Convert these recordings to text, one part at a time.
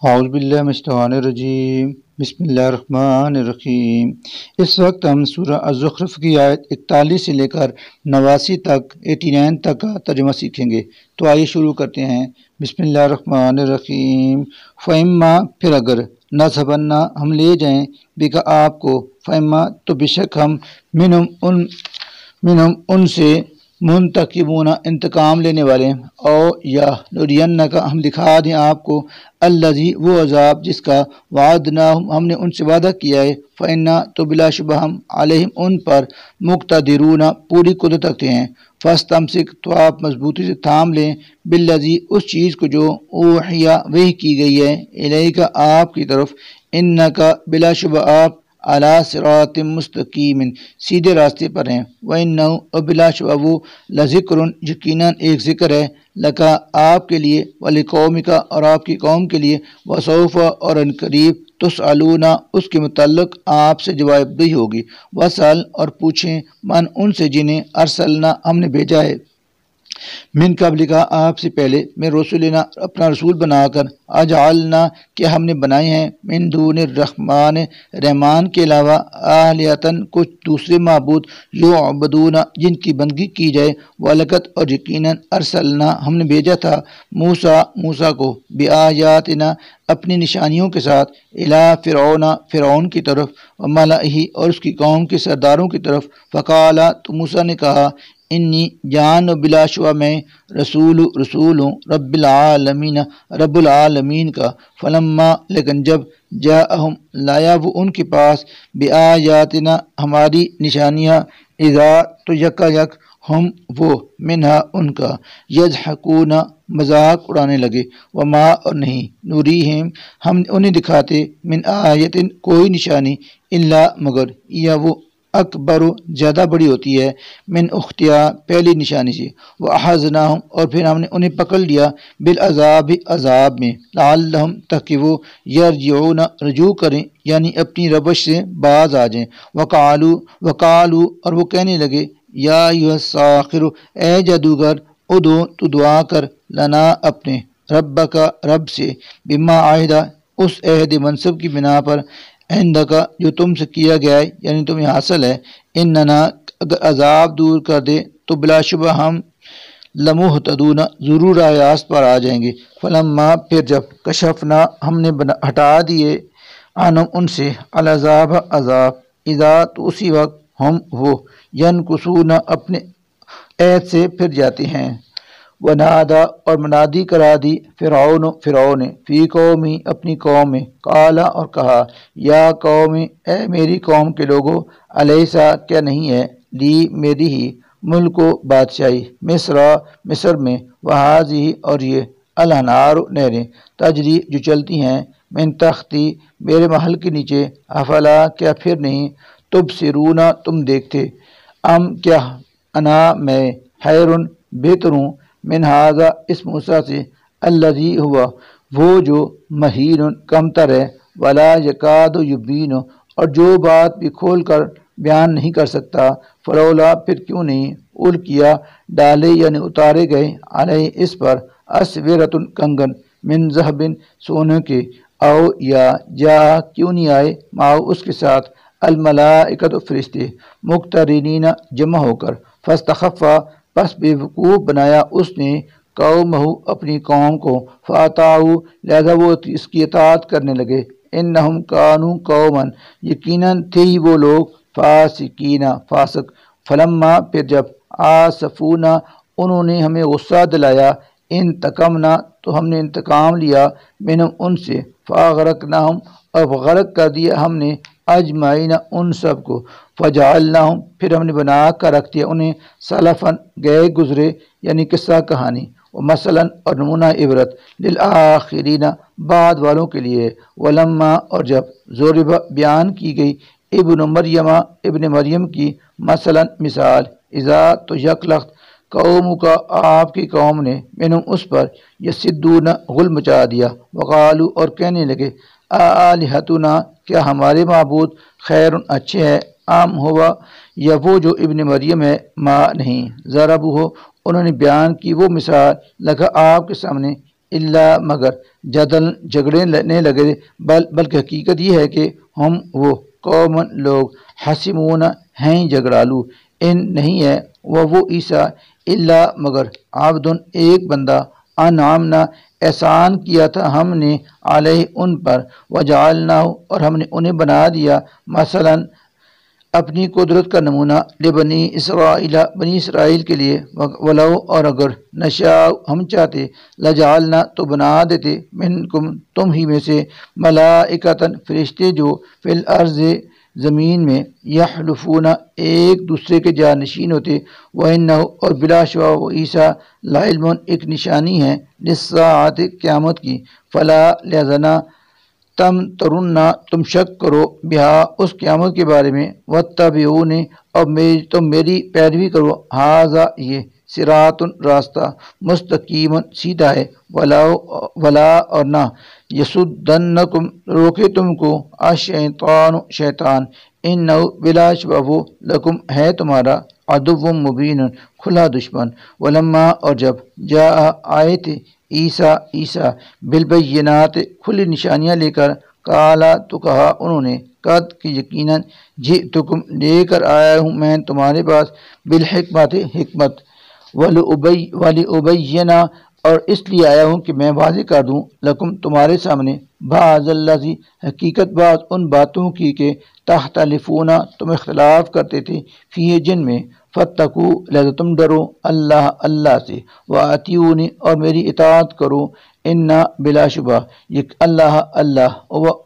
اعوذ باللہ من الشیطان الرجیم بسم اللہ الرحمن الرحیم۔ اس وقت ہم سورہ الزخرف کی آیت 41 سے لے کر 89 تک کا ترجمہ سیکھیں گے۔ تو آئیے شروع کرتے ہیں۔ بسم اللہ الرحمن الرحیم۔ فَإِمَّا پھر اگر نَذْهَبَنَّ ہم لے جائیں بِکَ آپ کو، فَإِمَّا تو بے شک ہم منہم ان سے منتقمون انتقام لینے والے، او یا نرینک ہم دکھا دیں آپ کو، الذی وہ عذاب جس کا وعدناہم ہم نے ان سے وعدہ کیا ہے، فإنا تو بلا شبہ ہم علیہم ان پر مقتدرون پوری قدرت رکھتے ہیں، فاستمسک تو آپ مضبوطی سے تھام لیں، بالذی اس چیز کو جو اوحیا وحی کی گئی ہے، الیک آپ کی طرف، انک بلا شبہ آپ علی صراط مستقیم سیدھے راستے پر ہیں، وَإِنَّهُ اور بلا شبہ وہ لذکر یقیناً ایک ذکر ہے، لکا آپ کے لیے، ولقومک اور آپ کی قوم کے لیے، وسوف اور ان قریب تسألون اس کے متعلق آپ سے جواب دہی ہوگی، وسأل اور پوچھیں من ان سے جنہیں ارسلنا ہم نے بھیجا ہے، من قبل کا آپ سے پہلے، میں رسولنا اپنا رسول بنا کر، اجعلنا کیا ہم نے بنائے ہیں، من دون الرحمن رحمان کے علاوہ، آلیہتن کچھ دوسرے معبود، یعبدون جن کی بندگی کی جائے، ولقد اور یقیناً ارسلنا ہم نے بھیجا تھا موسیٰ کو، بآیاتنا اپنی نشانیوں کے ساتھ، الی فرعون کی طرف، وملئہ اور اس کی قوم کے سرداروں کی طرف، فقالا تو موسیٰ نے کہا، انی جان و بلا شبہ میں رسول ہوں رب العالمین کا، فلما لیکن جب جاءہم لایا وہ ان کے پاس، بآیاتنا ہماری نشانیاں، اذا تو یکا یک ہم وہ منہا ان کا، یضحکون مذاق اڑانے لگے، وما اور نہیں، نوریہم ہم انہیں دکھاتے، من آیتن کوئی نشانی، الا مگر، یا وہ اکبر زیادہ بڑی ہوتی ہے، من اختیا پہلی نشانی سے، وَأَخَذْنَاهُمْ اور پھر ہم نے انہیں پکڑ لیا، بالعذاب عذاب میں، لعلہم تاکہ وہ یرجعون رجوع کریں، یعنی اپنی روش سے باز آ جائیں، وقالو اور وہ کہنے لگے، یا ایھا الساحر اے جادوگر، ادعو تو دعا کر، لنا اپنے، ربک رب سے، بما عہدہ اس عہد منصب کی بنا پر، عندکا جو تم سے کیا گیا ہے، یعنی تمہیں حاصل ہے، اننا اگر عذاب دور کر دے تو بلا شبہ ہم لمہتدون ضرور راست پر آ جائیں گے، فلما پھر جب کشفنا ہم نے ہٹا دیے، عنہم ان سے، العذاب عذاب، اذا تو اسی وقت ہم وہ ینکثون اپنے عہد سے پھر جاتے ہیں، ونادا اور منادی کرا دی فرعون نے، فی قومی اپنی قوم میں، قالا اور کہا، یا قوم اے میری قوم کے لوگو، الیسا کیا نہیں ہے، لی میری ہی، ملک و بادشاہی، مصر میں، وہذہ اور یہ، الانہار نہریں، تجری جو چلتی ہیں، من تحتی میرے محل کے نیچے، افلا کیا پھر نہیں، تبصرون تم دیکھتے، ام کیا انا میں، خیرن بہتر ہوں، من ھذا اس موسیٰ سے، الذی ہوا وہ جو مہین کمتر ہے، ولا یکاد یبین اور جو بات بھی کھول کر بیان نہیں کر سکتا، فلولا پھر کیوں نہیں، القیا ڈالے یعنی اتارے گئے، علیہ اس پر، اسورۃ کنگن، من ذہب سونے کے، او یا جا کیوں نہیں آئے، معه اس کے ساتھ، الملائکۃ فرشتے، مقترنین جمع ہو کر، فاستخف پس بے وقوف بنایا اس نے، قومہ اپنی قوم کو، فاطاعوا لہذا وہ اس کی اطاعت کرنے لگے، انہم کانوا قوما یقیناً تھے ہی وہ لوگ، فاسقین فاسق، فلما پھر جب آسفونا انہوں نے ہمیں غصہ دلایا، انتقمنا تو ہم نے انتقام لیا، منہم ان سے، فاغرقناہم اب غرق کر دیا ہم نے، اجمعین ان سب کو، فجعلناہم پھر ہم نے بنا کر رکھ دیا انہیں، سلفاً گئے گزرے یعنی قصہ کہانی، ومثلاً اور نمونہ عبرت، للآخرین بعد والوں کے لیے، ولما اور جب ضرب بیان کی گئی، ابن مریم کی، مثلاً مثال، اذا تو یکلخت قوم کا آپ کی قوم نے، منہم اس پر، یصدون غل مچا دیا، وقالو اور کہنے لگے، آلہتنا کیا ہمارے معبود خیر اچھے ہیں، ام ہوا یا وہ جو ابن مریم ہے، ما نہیں، ضربہ انہوں نے بیان کی وہ مثال، لگا آپ کے سامنے، اللہ مگر جدل جھگڑنے لگے بلکہ حقیقت یہ ہے کہ ہم وہ قوم لوگ حسمون ہیں جھگڑالو ان نہیں ہے وہ عیسیٰ اللہ مگر عبدن ایک بندہ انعامنا احسان کیا تھا ہم نے علیہ ان پر وجعلنا اور ہم نے انہیں بنا دیا مثلا اپنی قدرت کا نمونہ لبنی اسرائیل بنی اسرائیل کے لیے ولو اور اگر نشاء ہم چاہتے لجعلنا تو بنا دیتے منکم تم ہی میں سے ملائکتن فرشتے جو فی الارض زمین میں یحلفون ایک دوسرے کے جانشین ہوتے وَإِنَّهُ اور بلا شبہ وہ عیسیٰ لعلم ایک نشانی ہے للساعۃ قیامت کی فلا لہذا تم ترنا تم شک کرو بہا اس قیامت کے بارے میں واتبعونی اور تم میری پیروی کرو ھذا یہ صراط راستہ مستقیم سیدھا ہے ولا اور نہ یسدنکم روکے تم کو الشیطان شیطان انہ بلا شبہ وہ لکم ہے تمہارا عدو مبین کھلا دشمن ولما اور جب جاء آئے تھے عیسیٰ بالبینات کھلی نشانیاں لے کر کالا تو کہا انہوں نے قد کہ یقیناً جئتکم لے کر آیا ہوں میں تمہارے پاس بالحکمت حکمت ولأبینا اور اس لیے آیا ہوں کہ میں واضح کر دوں لکم تمہارے سامنے بعض الذی حقیقت بعض ان باتوں کی کہ تختلفون تم اختلاف کرتے تھے فی جن میں فتقوا لہذا تم ڈرو اللہ سے واطیعونی اور میری اطاعت کرو انا بلا شبہ یہ اللہ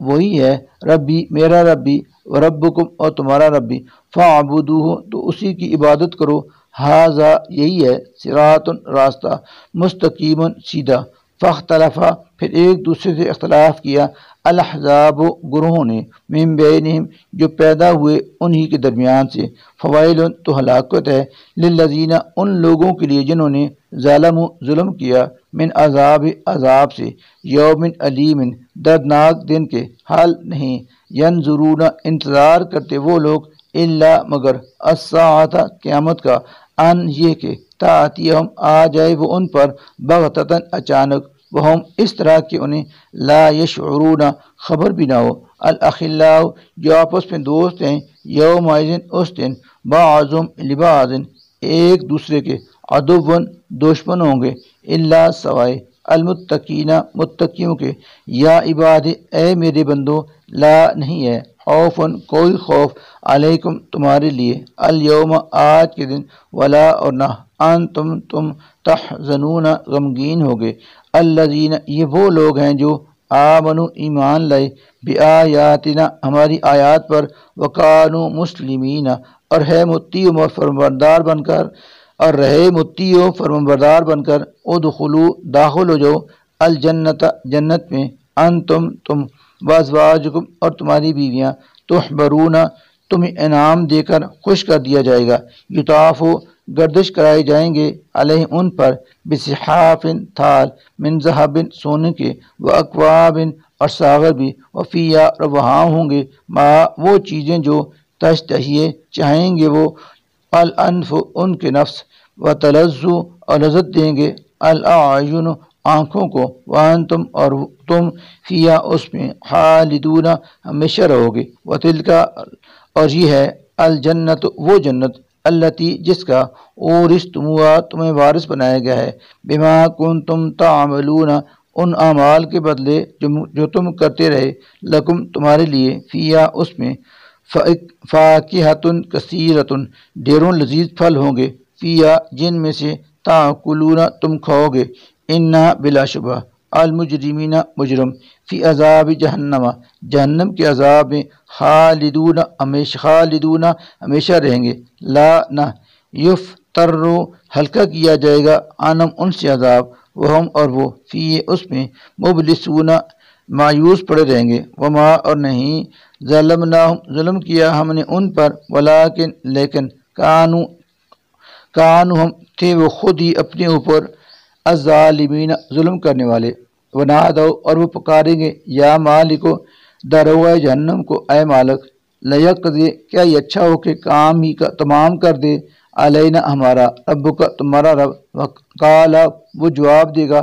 وہی ہے ربی میرا ربی وربکم اور تمہارا ربی فاعبدوہ تو اسی کی عبادت کرو ھذا یہی ہے صراط راستہ مستقیم سیدھا فاختلفا پھر ایک دوسرے سے اختلاف کیا الاحزاب گروہوں نے من بینہم جو پیدا ہوئے انہی کے درمیان سے فوائل تو ہلاکت ہے للذین ان لوگوں کے لیے جنہوں نے ظلم کیا من عذاب سے یوم علیم دردناک دن کے حال نہیں ینظرون انتظار کرتے وہ لوگ الا مگر الساعۃ قیامت کا ان یہ کہ تاتیہم آ جائے وہ ان پر بغتتاً اچانک وہم اس طرح کہ انہیں لا یشعرون خبر بھی نہ ہو الاخلاء جو آپس میں دوست ہیں یومئذ اس دن بعضهم لبعض ایک دوسرے کے عدو دشمن ہوں گے الا سوائے المتقین متقیوں کے یا عباد اے میرے بندو لا نہیں ہے خوف کوئی خوف علیکم تمہارے لیے الیوم آج کے دن ولا اور نہ انتم تم تحزنون غمگین ہوگے الذین یہ وہ لوگ ہیں جو آمنوا ایمان لائے بآیاتنا ہماری آیات پر وکانوا مسلمین اور ہے مطیع و فرمانبردار بن کر اور رہے مطیع و فرمانبردار بن کر ادخلوا داخل ہو جاؤ الجنت جنت میں انتم تم وازواجکم اور تمہاری بیویاں تحبرون تمہیں انعام دے کر خوش کر دیا جائے گا یطاف گردش کرائے جائیں گے علیہ ان پر بصحاف تھال من ذہب سونے کے واکواب اور ساغر بھی وفیہ اور وہاں ہوں گے ما وہ چیزیں جو تشتہیے چاہیں گے وہ الانف ان کے نفس وتلذ اور لذت دیں گے الاعین آنکھوں کو وانتم اور تم فیہا اس میں خالدون ہمیشہ رہو گے وتلک اور یہ ہے الجنت وہ جنت التی جس کا اورثتموہا تمہیں وارث بنایا گیا ہے بما کنتم تعملون ان اعمال کے بدلے جو تم کرتے رہے لکم تمہارے لیے فیہا اس میں فاکہۃ کثیرۃ ڈھیروں لذیذ پھل ہوں گے فیہا جن میں سے تاکلون تم کھاؤ گے انا بلا شبہ المجرمین مجرم فی عذاب جہنم کے عذاب میں خالدون ہمیشہ رہیں گے لا نہ یفتر ہلکا کیا جائے گا عنہم ان سے عذاب وہم اور وہ فی اس میں مبلسون مایوس پڑے رہیں گے وما اور نہیں ظلمناہم ظلم کیا ہم نے ان پر ولیکن لیکن کانو ہم تھے وہ خود ہی اپنے اوپر الظالمین ظلم کرنے والے ونادو اور وہ پکاریں گے یا مالکو دروغ جہنم کو اے مالک لیقضی کیا یہ اچھا ہو کہ کام ہی کا تمام کر دے علینا ہمارا رب کا تمہارا رب قال وہ جواب دے گا